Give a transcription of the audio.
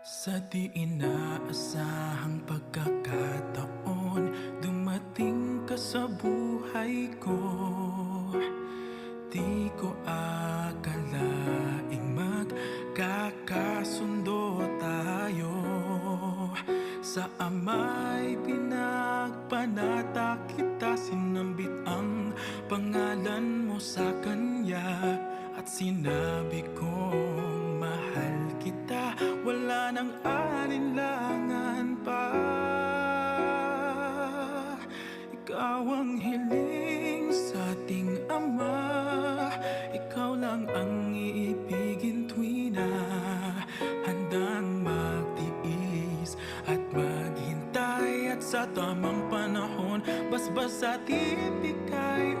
Sa di inaasahang pagkakataon, dumating ka sa buhay ko. Di ko akalaing magkakasundo tayo. Sa ama'y pinagpanata kita, sinambit ang pangalan mo sa kanya. At sinabi kong mahal kita, wala nang alinlangan pa. Ikaw ang hiling sa ating Ama, ikaw lang ang iibigin tuwi na handang magtiis at maghintay. At sa tamang panahon, basbas at ibig ay